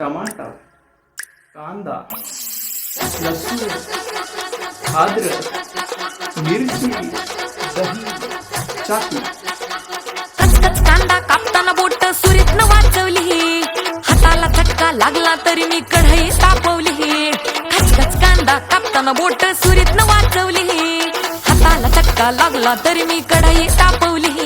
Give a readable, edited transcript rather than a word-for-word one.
टमाटर, कांदा, लसूण, अद्रक, मिरची, दही, चाकू. कचकच कांदा कापताना बोट सुरीतनं वाचवली, हाताला चटका लागला तरी मी कढई तापवली. कचकच कांदा कापताना बोट सुरीतनं वाचवली, हाताला चटका लागला तरी मी कढई तापवली.